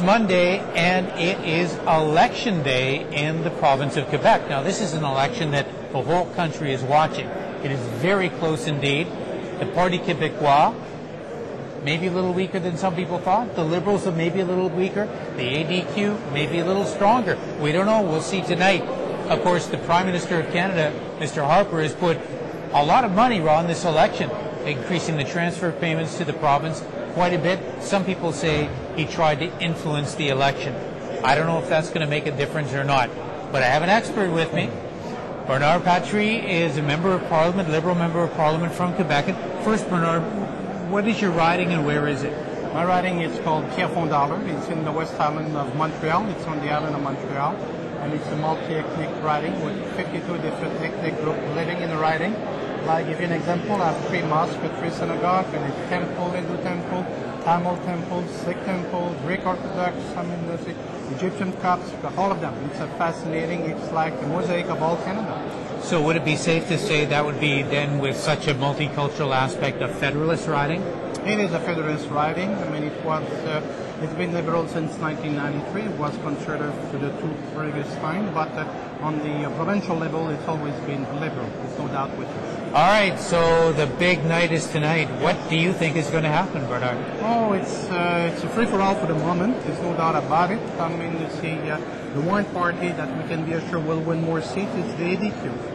Monday, and it is election day in the province of Quebec. Now, this is an election that the whole country is watching. It is very close indeed. The Parti Québécois, maybe a little weaker than some people thought. The Liberals are maybe a little weaker. The ADQ, maybe a little stronger. We don't know. We'll see tonight. Of course, the Prime Minister of Canada, Mr. Harper, has put a lot of money on this election, increasing the transfer payments to the province quite a bit. Some people say he tried to influence the election. I don't know if that's going to make a difference or not, but I have an expert with me. Bernard Patry is a member of Parliament, Liberal member of Parliament from Quebec. First, Bernard, what is your riding and where is it? My riding is called Pierrefonds-Dollard. It's in the West Island of Montreal. It's on the island of Montreal. And it's a multi-ethnic riding with 52 different ethnic groups living in the riding. I'll give you an example. I have 3 mosques, 3 synagogues, and a temple, Hindu temple, Tamil temple, Sikh temple, Greek Orthodox, Egyptian Copts, all of them. It's a fascinating, it's like a mosaic of all Canada. So would it be safe to say that would be then, with such a multicultural aspect, a federalist riding? It is a federalist riding. I mean, it's been liberal since 1993. It was considered to the 2 previous times, but on the provincial level, it's always been liberal. There's no doubt with it. All right, so the big night is tonight. What do you think is going to happen, Bernard? Oh, it's a free-for-all for the moment. There's no doubt about it. I mean, you see, the one party that we can be assured will win more seats is the ADQ.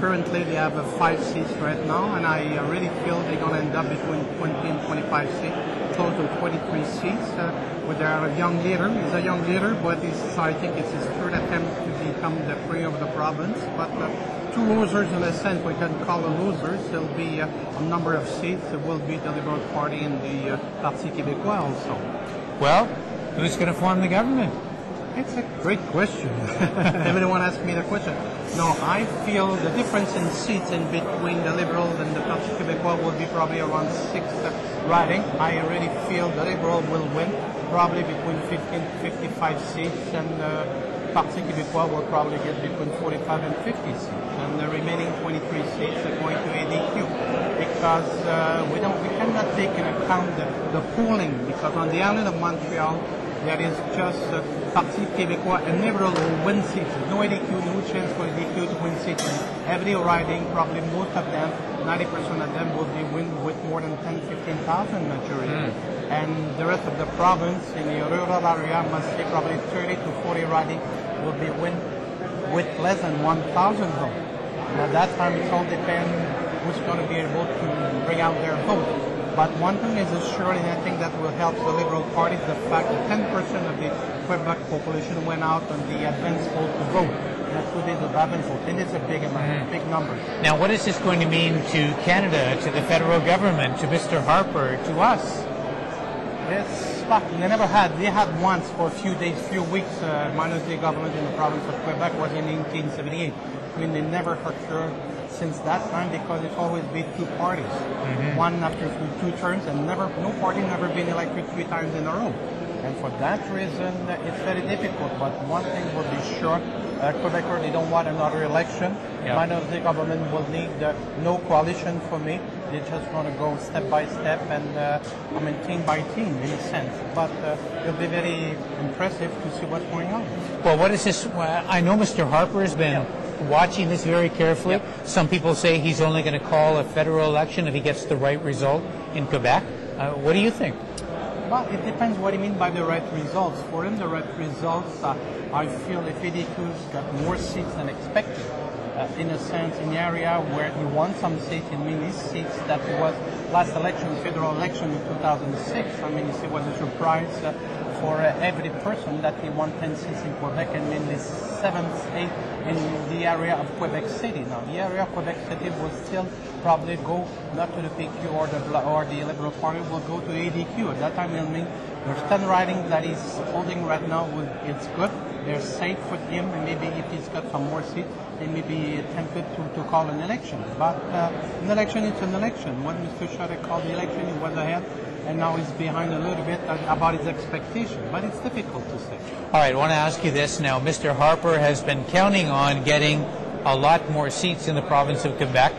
Currently, they have 5 seats right now, and I really feel they're going to end up between 20 and 25 seats, close to 23 seats, with their young leader. He's a young leader, but I think it's his third attempt to become the premier of the province. But 2 losers, in a sense, we can call them losers. There'll be a number of seats. There will be the Liberal Party and the Parti Québécois also. Well, who's going to form the government? It's a great question. Everyone asks me the question. No, I feel the difference in seats in between the Liberals and the Parti Québécois will be probably around 6 riding. I really feel the Liberal will win, probably between 15 to 55 seats, and Parti Québécois will probably get between 45 and 50 seats. And the remaining 23 seats are going to ADQ, because we cannot take into account the polling, because on the island of Montreal, there is just Parti Québécois and Liberal will win seats. No ADQ, no chance for ADQ to win seats. Every riding, probably most of them, 90% of them will be win with more than 10,000-15,000 majority. And the rest of the province, in the rural area, I must say probably 30 to 40 riding will be win with less than 1,000 votes. And at that time, it all depends who's going to be able to bring out their vote. But one thing is assured, and I think that will help the Liberal Party, is the fact that 10% of the Quebec population went out on the advance poll to vote. That's what is the advance vote. And it's a big amount, big number. Now, what is this going to mean to Canada, to the federal government, to Mr. Harper, to us? It's like they never had. They had once for a few days, few weeks, minority government in the province of Quebec was in 1978. I mean, they never for sure since that time, because it's always been 2 parties, one after 2 terms, and no party never been elected 3 times in a row. And for that reason, it's very difficult. But one thing will be sure, Quebecers, they don't want another election. Minority government will need no coalition for me. They just want to go step by step and team by team in a sense. But it'll be very impressive to see what's going on. Well, what is this? I know Mr. Harper has been watching this very carefully. Some people say he's only going to call a federal election if he gets the right result in Quebec. What do you think? Well, it depends what you mean by the right results. For him, the right results, I feel if ADQ's got more seats than expected, in a sense, in the area where he won some seats, it means his seats that was last election, federal election in 2006. I mean, you see, it was a surprise for every person that he won 10 seats in Quebec, and mainly 7th, 8th in the area of Quebec City. Now, the area of Quebec City will still probably go not to the PQ or the Liberal Party, will go to ADQ. At that time, it'll mean there's 10 ridings that he's holding right now. It's good. They're safe with him, and maybe if he's got some more seats, they may be tempted to call an election. But an election, it's an election. When Mr. Charest called the election, he was ahead, and now he's behind a little bit about his expectation. But it's difficult to say. All right, I want to ask you this now. Mr. Harper has been counting on getting a lot more seats in the province of Quebec.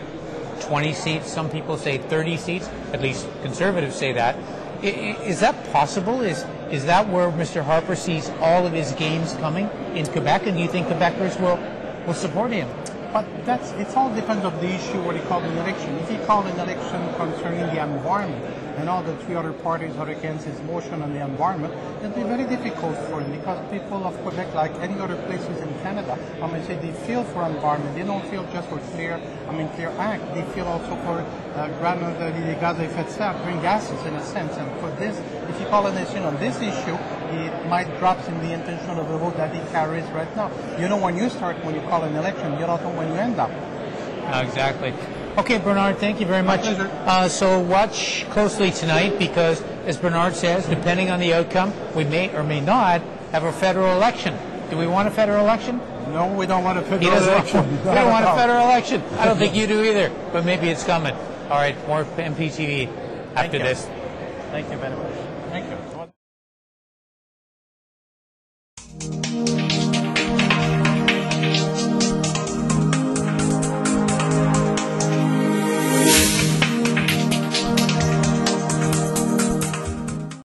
20 seats, some people say 30 seats, at least conservatives say that. Is that possible? Is that where Mr. Harper sees all of his gains coming in Quebec? And do you think Quebecers will support him? But it's all depends of the issue what he called an election. If he called an election concerning the environment and all the three other parties are against his motion on the environment, it'll be very difficult for him because people of Quebec, like any other places in Canada, say they feel for environment. They don't feel just for clear act. They feel also for les gaz à effet de serre, green gases in a sense. And for this, if you call an election on this issue, it might drop in the intention of the vote that he carries right now. You know, when you call an election, you don't know when you end up. Exactly. Okay, Bernard, thank you very much. So watch closely tonight because, as Bernard says, depending on the outcome, we may or may not have a federal election. Do we want a federal election? No, we don't want a federal election. We don't want a federal election. I don't think you do either, but maybe it's coming. All right, more MPtv after this. Thank you very much. Thank you.